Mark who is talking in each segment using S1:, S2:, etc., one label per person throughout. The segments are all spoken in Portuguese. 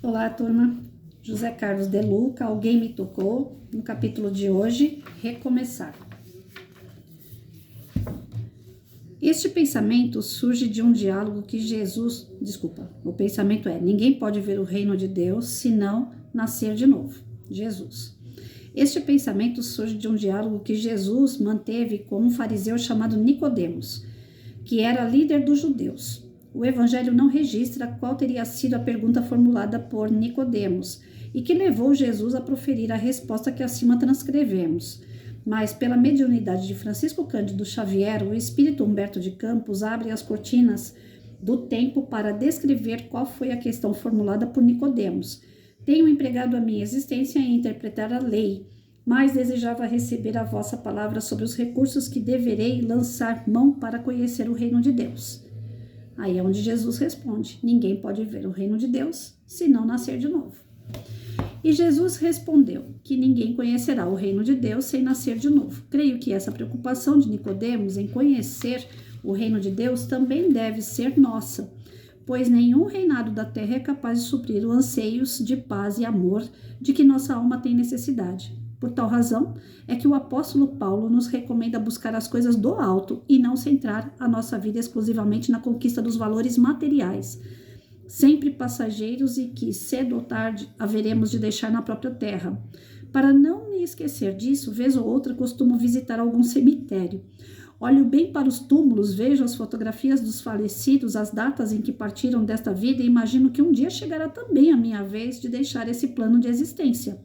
S1: Olá, turma. José Carlos de Luca, Alguém Me Tocou, no capítulo de hoje, Recomeçar. Este pensamento surge de um diálogo que o pensamento é: ninguém pode ver o reino de Deus se não nascer de novo. Jesus. Este pensamento surge de um diálogo que Jesus manteve com um fariseu chamado Nicodemos, que era líder dos judeus. O evangelho não registra qual teria sido a pergunta formulada por Nicodemos e que levou Jesus a proferir a resposta que acima transcrevemos. Mas, pela mediunidade de Francisco Cândido Xavier, o espírito Humberto de Campos abre as cortinas do tempo para descrever qual foi a questão formulada por Nicodemos. Tenho empregado a minha existência em interpretar a lei, mas desejava receber a vossa palavra sobre os recursos que deverei lançar mão para conhecer o reino de Deus. Aí é onde Jesus responde: ninguém pode ver o reino de Deus se não nascer de novo. E Jesus respondeu que ninguém conhecerá o reino de Deus sem nascer de novo. Creio que essa preocupação de Nicodemos em conhecer o reino de Deus também deve ser nossa, pois nenhum reinado da terra é capaz de suprir os anseios de paz e amor de que nossa alma tem necessidade. Por tal razão, é que o apóstolo Paulo nos recomenda buscar as coisas do alto e não centrar a nossa vida exclusivamente na conquista dos valores materiais, sempre passageiros e que, cedo ou tarde, haveremos de deixar na própria terra. Para não me esquecer disso, vez ou outra costumo visitar algum cemitério. Olho bem para os túmulos, vejo as fotografias dos falecidos, as datas em que partiram desta vida e imagino que um dia chegará também a minha vez de deixar esse plano de existência.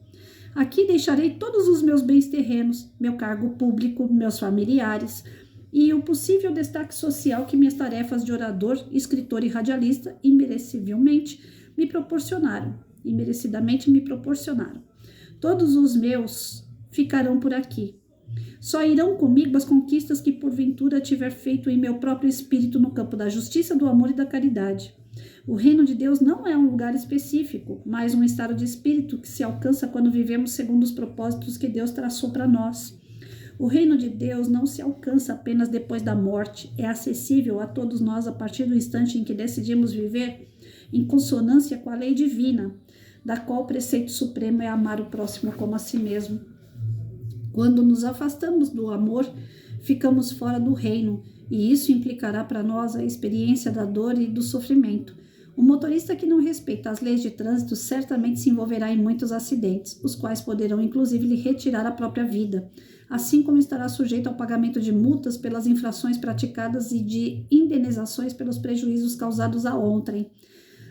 S1: Aqui deixarei todos os meus bens terrenos, meu cargo público, meus familiares e o possível destaque social que minhas tarefas de orador, escritor e radialista imerecivelmente me proporcionaram. Todos os meus ficarão por aqui. Só irão comigo as conquistas que porventura tiver feito em meu próprio espírito no campo da justiça, do amor e da caridade. O reino de Deus não é um lugar específico, mas um estado de espírito que se alcança quando vivemos segundo os propósitos que Deus traçou para nós. O reino de Deus não se alcança apenas depois da morte, é acessível a todos nós a partir do instante em que decidimos viver em consonância com a lei divina, da qual o preceito supremo é amar o próximo como a si mesmo. Quando nos afastamos do amor, ficamos fora do reino, e isso implicará para nós a experiência da dor e do sofrimento. O motorista que não respeita as leis de trânsito certamente se envolverá em muitos acidentes, os quais poderão inclusive lhe retirar a própria vida, assim como estará sujeito ao pagamento de multas pelas infrações praticadas e de indenizações pelos prejuízos causados a outrem.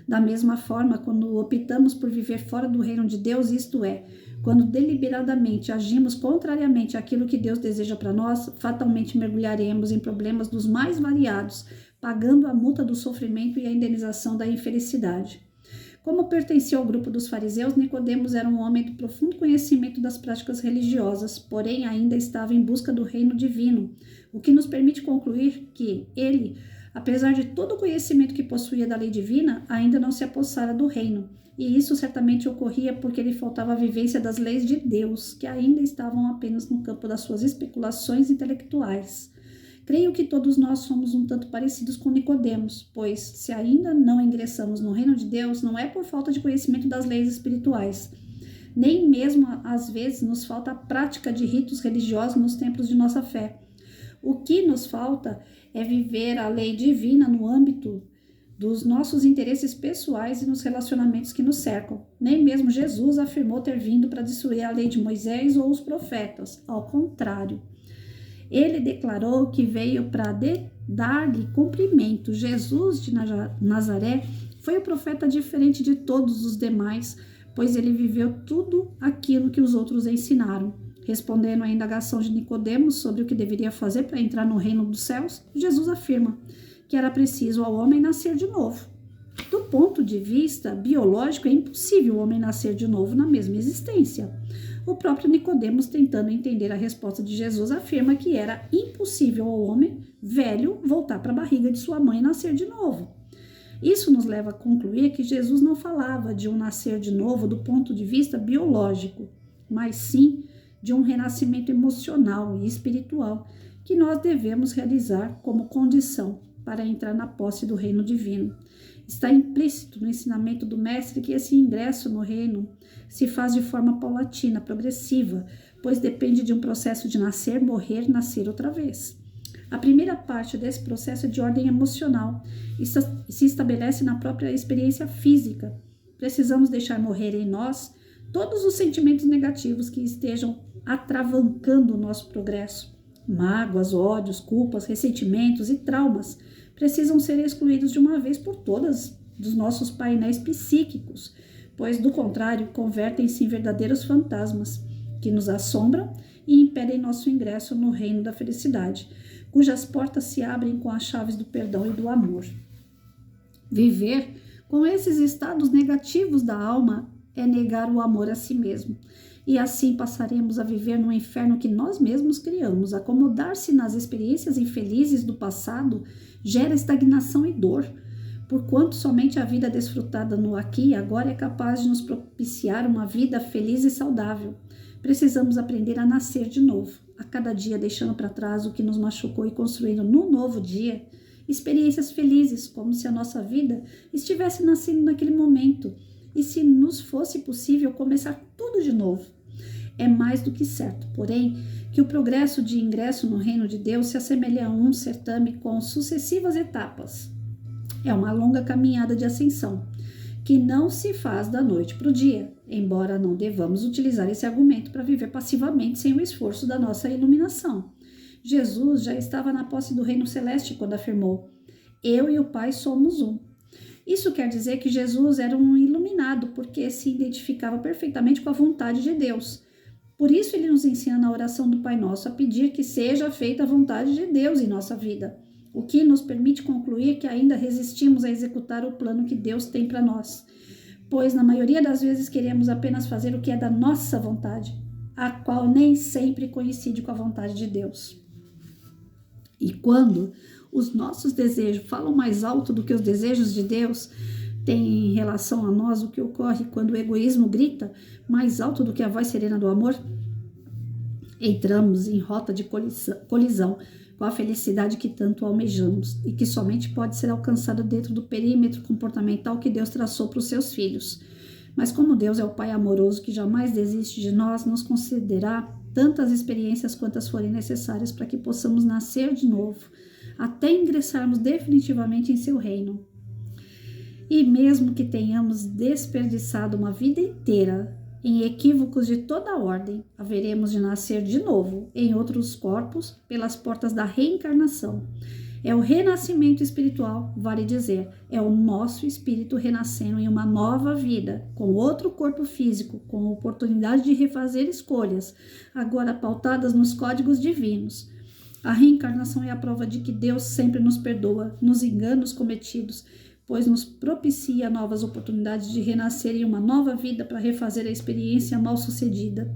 S1: Da mesma forma, quando optamos por viver fora do reino de Deus, isto é, quando deliberadamente agimos contrariamente àquilo que Deus deseja para nós, fatalmente mergulharemos em problemas dos mais variados, pagando a multa do sofrimento e a indenização da infelicidade. Como pertencia ao grupo dos fariseus, Nicodemos era um homem de profundo conhecimento das práticas religiosas, porém ainda estava em busca do reino divino, o que nos permite concluir que ele, apesar de todo o conhecimento que possuía da lei divina, ainda não se apossara do reino. E isso certamente ocorria porque lhe faltava a vivência das leis de Deus, que ainda estavam apenas no campo das suas especulações intelectuais. Creio que todos nós somos um tanto parecidos com Nicodemos, pois, se ainda não ingressamos no reino de Deus, não é por falta de conhecimento das leis espirituais. Nem mesmo, às vezes, nos falta a prática de ritos religiosos nos templos de nossa fé. O que nos falta é viver a lei divina no âmbito dos nossos interesses pessoais e nos relacionamentos que nos cercam. Nem mesmo Jesus afirmou ter vindo para destruir a lei de Moisés ou os profetas. Ao contrário, ele declarou que veio para dar-lhe cumprimento. Jesus de Nazaré foi um profeta diferente de todos os demais, pois ele viveu tudo aquilo que os outros ensinaram. Respondendo à indagação de Nicodemos sobre o que deveria fazer para entrar no reino dos céus, Jesus afirma que era preciso ao homem nascer de novo. Do ponto de vista biológico, é impossível o homem nascer de novo na mesma existência. O próprio Nicodemos, tentando entender a resposta de Jesus, afirma que era impossível ao homem velho voltar para a barriga de sua mãe e nascer de novo. Isso nos leva a concluir que Jesus não falava de um nascer de novo do ponto de vista biológico, mas sim de um renascimento emocional e espiritual que nós devemos realizar como condição para entrar na posse do reino divino. Está implícito no ensinamento do Mestre que esse ingresso no reino se faz de forma paulatina, progressiva, pois depende de um processo de nascer, morrer, nascer outra vez. A primeira parte desse processo é de ordem emocional e se estabelece na própria experiência física. Precisamos deixar morrer em nós todos os sentimentos negativos que estejam atravancando o nosso progresso. Mágoas, ódios, culpas, ressentimentos e traumas precisam ser excluídos de uma vez por todas dos nossos painéis psíquicos, pois, do contrário, convertem-se em verdadeiros fantasmas que nos assombram e impedem nosso ingresso no reino da felicidade, cujas portas se abrem com as chaves do perdão e do amor. Viver com esses estados negativos da alma é negar o amor a si mesmo, e assim passaremos a viver no inferno que nós mesmos criamos. Acomodar-se nas experiências infelizes do passado gera estagnação e dor, porquanto somente a vida desfrutada no aqui e agora é capaz de nos propiciar uma vida feliz e saudável. Precisamos aprender a nascer de novo, a cada dia deixando para trás o que nos machucou e construindo no novo dia experiências felizes, como se a nossa vida estivesse nascendo naquele momento e se nos fosse possível começar tudo de novo. É mais do que certo, porém, que o progresso de ingresso no reino de Deus se assemelha a um certame com sucessivas etapas. É uma longa caminhada de ascensão, que não se faz da noite para o dia, embora não devamos utilizar esse argumento para viver passivamente sem o esforço da nossa iluminação. Jesus já estava na posse do reino celeste quando afirmou: "Eu e o Pai somos um". Isso quer dizer que Jesus era um iluminado, porque se identificava perfeitamente com a vontade de Deus. Por isso ele nos ensina na oração do Pai Nosso a pedir que seja feita a vontade de Deus em nossa vida, o que nos permite concluir que ainda resistimos a executar o plano que Deus tem para nós, pois na maioria das vezes queremos apenas fazer o que é da nossa vontade, a qual nem sempre coincide com a vontade de Deus. E quando os nossos desejos falam mais alto do que os desejos de Deus, tem em relação a nós o que ocorre quando o egoísmo grita mais alto do que a voz serena do amor? Entramos em rota de colisão com a felicidade que tanto almejamos e que somente pode ser alcançada dentro do perímetro comportamental que Deus traçou para os seus filhos. Mas como Deus é o Pai amoroso que jamais desiste de nós, nos concederá tantas experiências quantas forem necessárias para que possamos nascer de novo, até ingressarmos definitivamente em seu reino. E mesmo que tenhamos desperdiçado uma vida inteira em equívocos de toda ordem, haveremos de nascer de novo em outros corpos pelas portas da reencarnação. É o renascimento espiritual, vale dizer, é o nosso espírito renascendo em uma nova vida, com outro corpo físico, com a oportunidade de refazer escolhas, agora pautadas nos códigos divinos. A reencarnação é a prova de que Deus sempre nos perdoa nos enganos cometidos, pois nos propicia novas oportunidades de renascer em uma nova vida para refazer a experiência mal sucedida.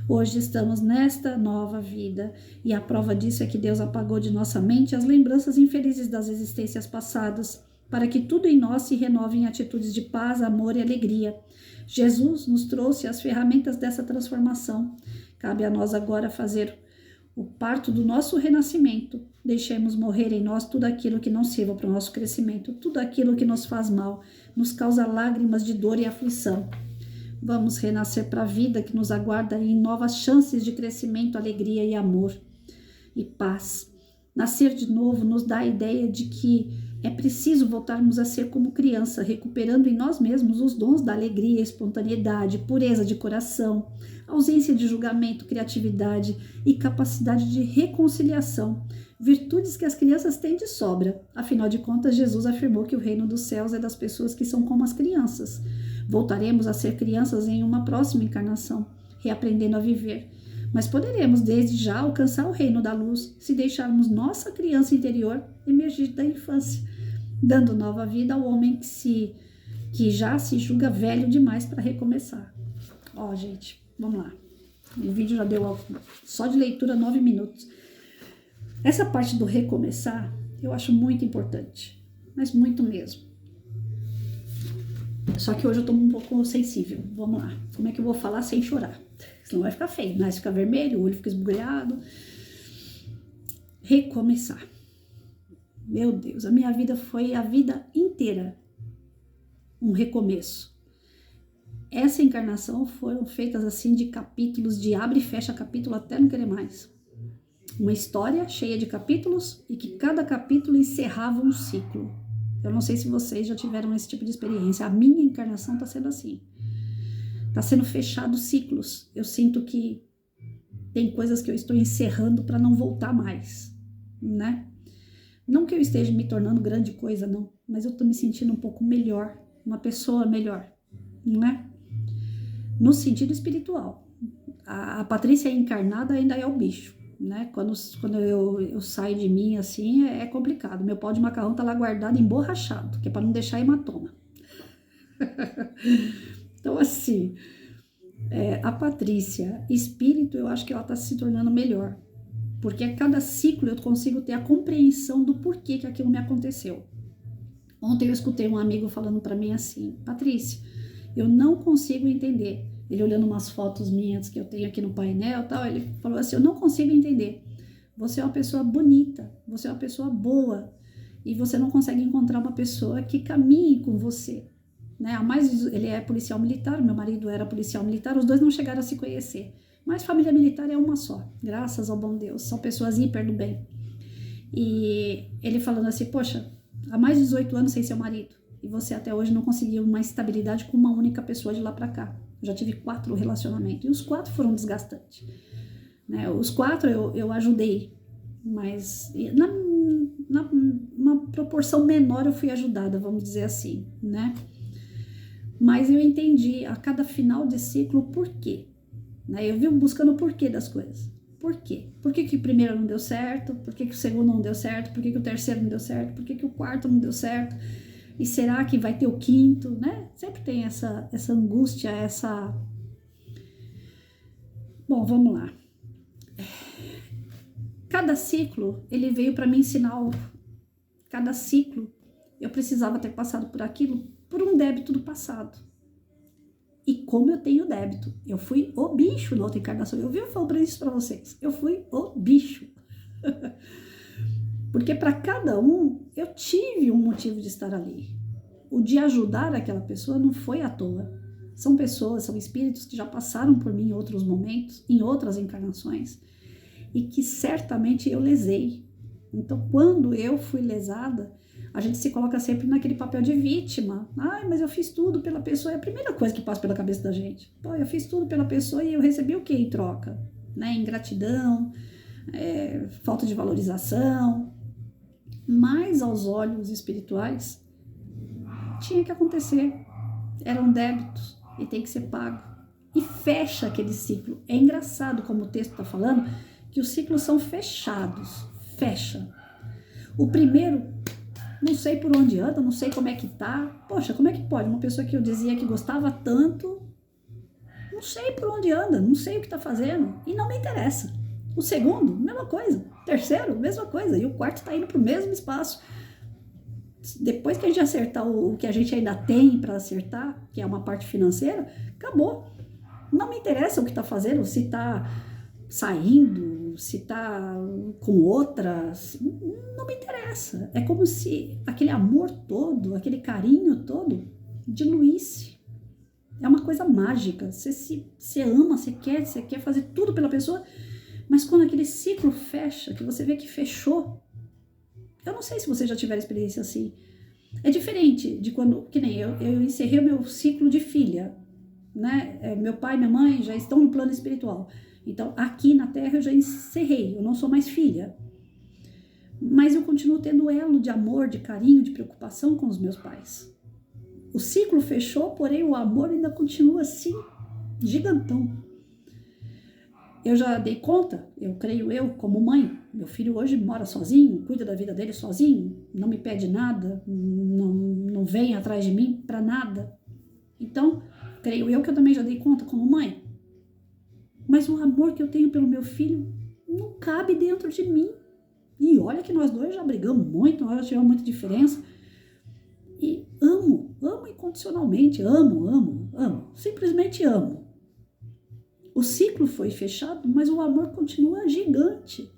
S1: Hoje estamos nesta nova vida e a prova disso é que Deus apagou de nossa mente as lembranças infelizes das existências passadas, para que tudo em nós se renove em atitudes de paz, amor e alegria. Jesus nos trouxe as ferramentas dessa transformação. Cabe a nós agora fazer o parto do nosso renascimento. Deixemos morrer em nós tudo aquilo que não sirva para o nosso crescimento, tudo aquilo que nos faz mal, nos causa lágrimas de dor e aflição. Vamos renascer para a vida que nos aguarda em novas chances de crescimento, alegria e amor e paz. Nascer de novo nos dá a ideia de que é preciso voltarmos a ser como criança, recuperando em nós mesmos os dons da alegria, espontaneidade, pureza de coração, ausência de julgamento, criatividade e capacidade de reconciliação, virtudes que as crianças têm de sobra. Afinal de contas, Jesus afirmou que o reino dos céus é das pessoas que são como as crianças. Voltaremos a ser crianças em uma próxima encarnação, reaprendendo a viver. Mas poderemos desde já alcançar o reino da luz se deixarmos nossa criança interior emergir da infância, dando nova vida ao homem que já se julga velho demais para recomeçar. Ó, gente, vamos lá. O vídeo já deu só de leitura 9 minutos. Essa parte do recomeçar eu acho muito importante, mas muito mesmo. Só que hoje eu tô um pouco sensível. Vamos lá. Como é que eu vou falar sem chorar? Senão vai ficar feio. Mas fica vermelho, o olho fica esbugalhado. Recomeçar. Meu Deus, a minha vida foi a vida inteira um recomeço. Essa encarnação foram feitas assim de capítulos, de abre e fecha capítulo até não querer mais. Uma história cheia de capítulos e que cada capítulo encerrava um ciclo. Eu não sei se vocês já tiveram esse tipo de experiência. A minha encarnação está sendo assim. Está sendo fechado ciclos. Eu sinto que tem coisas que eu estou encerrando para não voltar mais, né? Não que eu esteja me tornando grande coisa, não. Mas eu estou me sentindo um pouco melhor. Uma pessoa melhor, não é? No sentido espiritual. A Patrícia encarnada ainda é o bicho, né? Quando eu saio de mim assim, é complicado. Meu pau de macarrão tá lá guardado, emborrachado, que é para não deixar hematoma. Então, assim, a Patrícia, espírito, eu acho que ela tá se tornando melhor. Porque a cada ciclo eu consigo ter a compreensão do porquê que aquilo me aconteceu. Ontem eu escutei um amigo falando para mim assim: Patrícia, eu não consigo entender. Ele olhando umas fotos minhas que eu tenho aqui no painel e tal, ele falou assim: eu não consigo entender. Você é uma pessoa bonita, você é uma pessoa boa, e você não consegue encontrar uma pessoa que caminhe com você. Né? Ele é policial militar, meu marido era policial militar, os dois não chegaram a se conhecer. Mas família militar é uma só, graças ao bom Deus, são pessoas hiper do bem. E ele falando assim: poxa, há mais de 18 anos sem seu marido, e você até hoje não conseguiu uma estabilidade com uma única pessoa de lá para cá. Eu já tive 4 relacionamentos, e os 4 foram desgastantes. Né? Os 4 eu ajudei, mas numa proporção menor eu fui ajudada, vamos dizer assim, né? Mas eu entendi a cada final de ciclo o porquê. Né? Eu vim buscando o porquê das coisas. Por quê? Por que que o primeiro não deu certo? Por que que o segundo não deu certo? Por que que o terceiro não deu certo? Por que que o quarto não deu certo? E será que vai ter o quinto? Né? Sempre tem essa angústia, essa... Bom, vamos lá. Cada ciclo, ele veio para me ensinar algo. Cada ciclo, eu precisava ter passado por aquilo, por um débito do passado. E como eu tenho débito, eu fui o bicho na outra encarnação. Eu vivo falando isso para vocês. Eu fui o bicho. Porque para cada um, eu tive um motivo de estar ali. O de ajudar aquela pessoa não foi à toa. São pessoas, são espíritos que já passaram por mim em outros momentos, em outras encarnações, e que certamente eu lesei. Então, quando eu fui lesada, a gente se coloca sempre naquele papel de vítima. Ai, mas eu fiz tudo pela pessoa. É a primeira coisa que passa pela cabeça da gente. Pô, eu fiz tudo pela pessoa e eu recebi o que em troca? Né? Ingratidão, falta de valorização. Mas aos olhos espirituais, tinha que acontecer. Eram débitos e tem que ser pago. E fecha aquele ciclo. É engraçado como o texto está falando, que os ciclos são fechados. Fecha. O primeiro, não sei por onde anda, não sei como é que tá. Poxa, como é que pode? Uma pessoa que eu dizia que gostava tanto, não sei por onde anda, não sei o que tá fazendo e não me interessa. O segundo, mesma coisa. Terceiro, mesma coisa. E o quarto tá indo pro mesmo espaço. Depois que a gente acertar o que a gente ainda tem para acertar, que é uma parte financeira, acabou. Não me interessa o que tá fazendo, se tá saindo, se tá com outras, não me interessa. É como se aquele amor todo, aquele carinho todo diluísse. É uma coisa mágica. Você ama, você quer fazer tudo pela pessoa, mas quando aquele ciclo fecha, que você vê que fechou, eu não sei se vocês já tiveram experiência assim. É diferente de quando, que nem eu encerrei o meu ciclo de filha, né? Meu pai e minha mãe já estão no plano espiritual. Então, aqui na Terra eu já encerrei, eu não sou mais filha. Mas eu continuo tendo elo de amor, de carinho, de preocupação com os meus pais. O ciclo fechou, porém o amor ainda continua assim, gigantão. Eu já dei conta, eu creio eu, como mãe. Meu filho hoje mora sozinho, cuida da vida dele sozinho, não me pede nada, não vem atrás de mim para nada. Então, creio eu que eu também já dei conta como mãe. Mas o amor que eu tenho pelo meu filho não cabe dentro de mim. E olha que nós dois já brigamos muito, nós já tivemos muita diferença. E amo incondicionalmente, amo, simplesmente amo. O ciclo foi fechado, mas o amor continua gigante.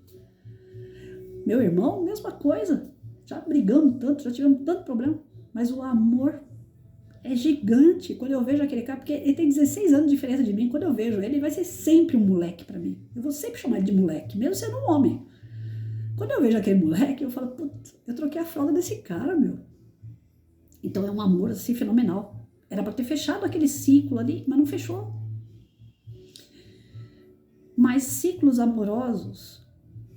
S1: Meu irmão, mesma coisa. Já brigamos tanto, já tivemos tanto problema, mas o amor é gigante. Quando eu vejo aquele cara, porque ele tem 16 anos de diferença de mim, quando eu vejo ele vai ser sempre um moleque pra mim. Eu vou sempre chamar ele de moleque, mesmo sendo um homem. Quando eu vejo aquele moleque, eu falo, putz, eu troquei a fralda desse cara, meu. Então é um amor assim fenomenal. Era pra ter fechado aquele ciclo ali, mas não fechou. Mas ciclos amorosos,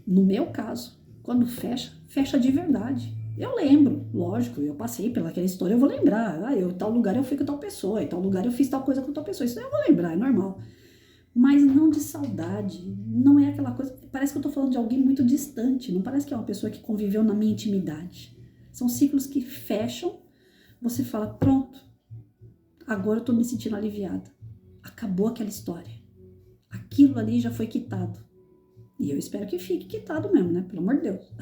S1: no meu caso, quando fecha, fecha de verdade. Eu lembro, lógico, eu passei pelaquela história, eu vou lembrar. Em tal lugar eu fui com tal pessoa, em tal lugar eu fiz tal coisa com tal pessoa. Isso eu vou lembrar, é normal. Mas não de saudade, não é aquela coisa. Parece que eu tô falando de alguém muito distante, não parece que é uma pessoa que conviveu na minha intimidade. São ciclos que fecham, você fala, pronto, agora eu tô me sentindo aliviada. Acabou aquela história. Aquilo ali já foi quitado. E eu espero que fique quitado mesmo, né? Pelo amor de Deus.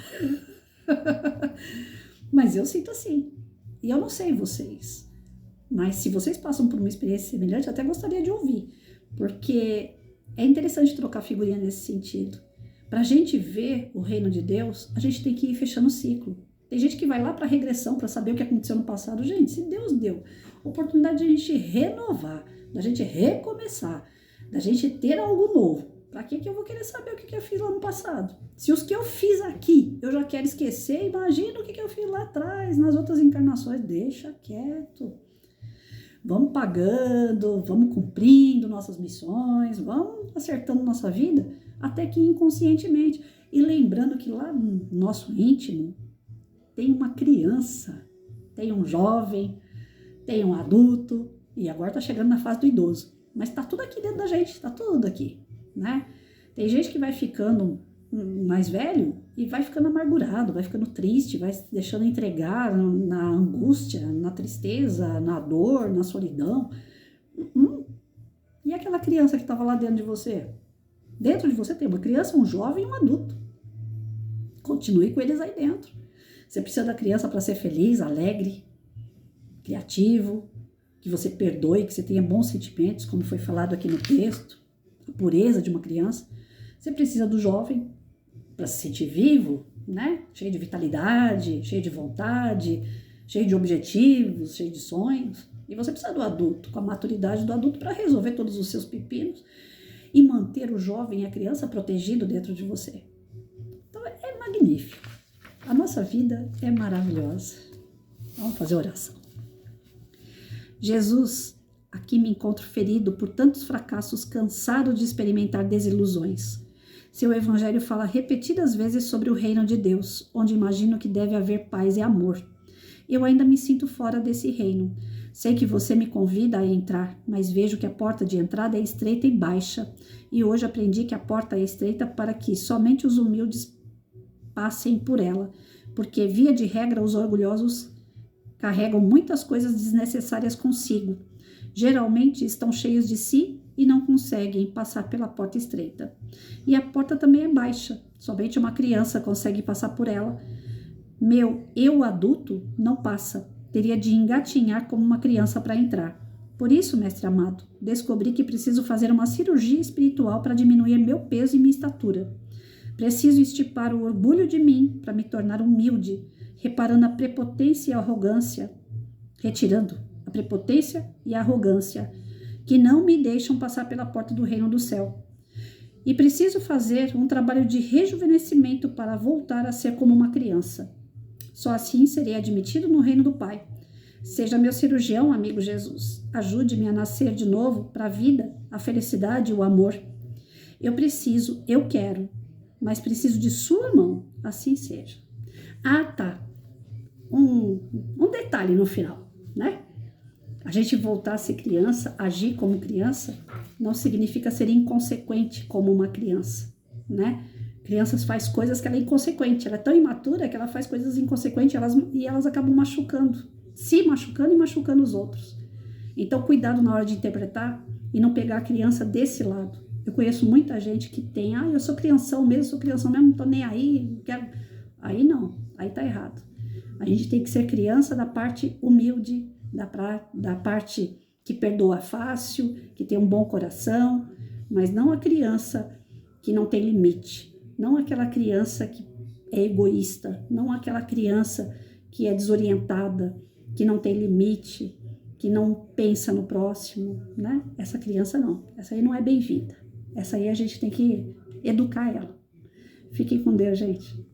S1: Mas eu sinto assim. E eu não sei vocês. Mas se vocês passam por uma experiência semelhante, eu até gostaria de ouvir. Porque é interessante trocar figurinha nesse sentido. Pra gente ver o reino de Deus, a gente tem que ir fechando o ciclo. Tem gente que vai lá pra regressão, pra saber o que aconteceu no passado. Gente, se Deus deu oportunidade de a gente renovar, da gente recomeçar, da gente ter algo novo, pra que eu vou querer saber o que eu fiz lá no passado? Se os que eu fiz aqui eu já quero esquecer, imagina o que eu fiz lá atrás, nas outras encarnações. Deixa quieto. Vamos pagando, vamos cumprindo nossas missões, vamos acertando nossa vida, até que inconscientemente. E lembrando que lá no nosso íntimo tem uma criança, tem um jovem, tem um adulto, e agora tá chegando na fase do idoso. Mas tá tudo aqui dentro da gente, tá tudo aqui, né? Tem gente que vai ficando mais velho e vai ficando amargurado, vai ficando triste, vai se deixando entregar na angústia, na tristeza, na dor, na solidão. E aquela criança que estava lá dentro de você? Dentro de você tem uma criança, um jovem e um adulto. Continue com eles aí dentro. Você precisa da criança para ser feliz, alegre, criativo, que você perdoe, que você tenha bons sentimentos, como foi falado aqui no texto, a pureza de uma criança. Você precisa do jovem para se sentir vivo, né? Cheio de vitalidade, cheio de vontade, cheio de objetivos, cheio de sonhos. E você precisa do adulto, com a maturidade do adulto, para resolver todos os seus pepinos e manter o jovem e a criança protegido dentro de você. Então é magnífico. A nossa vida é maravilhosa. Vamos fazer oração. Jesus, aqui me encontro ferido por tantos fracassos, cansado de experimentar desilusões. Seu evangelho fala repetidas vezes sobre o reino de Deus, onde imagino que deve haver paz e amor. Eu ainda me sinto fora desse reino. Sei que você me convida a entrar, mas vejo que a porta de entrada é estreita e baixa, e hoje aprendi que a porta é estreita para que somente os humildes passem por ela, porque, via de regra, os orgulhosos carregam muitas coisas desnecessárias consigo. Geralmente estão cheios de si e não conseguem passar pela porta estreita. E a porta também é baixa, somente uma criança consegue passar por ela. Meu eu adulto não passa, teria de engatinhar como uma criança para entrar. Por isso, mestre amado, descobri que preciso fazer uma cirurgia espiritual para diminuir meu peso e minha estatura. Preciso estipar o orgulho de mim para me tornar humilde, retirando a prepotência e a arrogância que não me deixam passar pela porta do reino do céu. E preciso fazer um trabalho de rejuvenescimento para voltar a ser como uma criança. Só assim serei admitido no reino do Pai. Seja meu cirurgião, amigo Jesus. Ajude-me a nascer de novo para a vida, a felicidade e o amor. Eu quero, mas preciso de sua mão, assim seja. Ah, tá. Um detalhe no final, né? A gente voltar a ser criança, agir como criança, não significa ser inconsequente como uma criança, né? Crianças fazem coisas que ela é inconsequente, ela é tão imatura que ela faz coisas inconsequentes e elas acabam machucando, se machucando e machucando os outros. Então, cuidado na hora de interpretar e não pegar a criança desse lado. Eu conheço muita gente que tem, eu sou crianção mesmo, não tô nem aí, quero... Aí não, aí tá errado. A gente tem que ser criança da parte humilde, da parte que perdoa fácil, que tem um bom coração, mas não a criança que não tem limite, não aquela criança que é egoísta, não aquela criança que é desorientada, que não tem limite, que não pensa no próximo, né? Essa criança não. Essa aí não é bem-vinda. Essa aí a gente tem que educar ela. Fiquem com Deus, gente.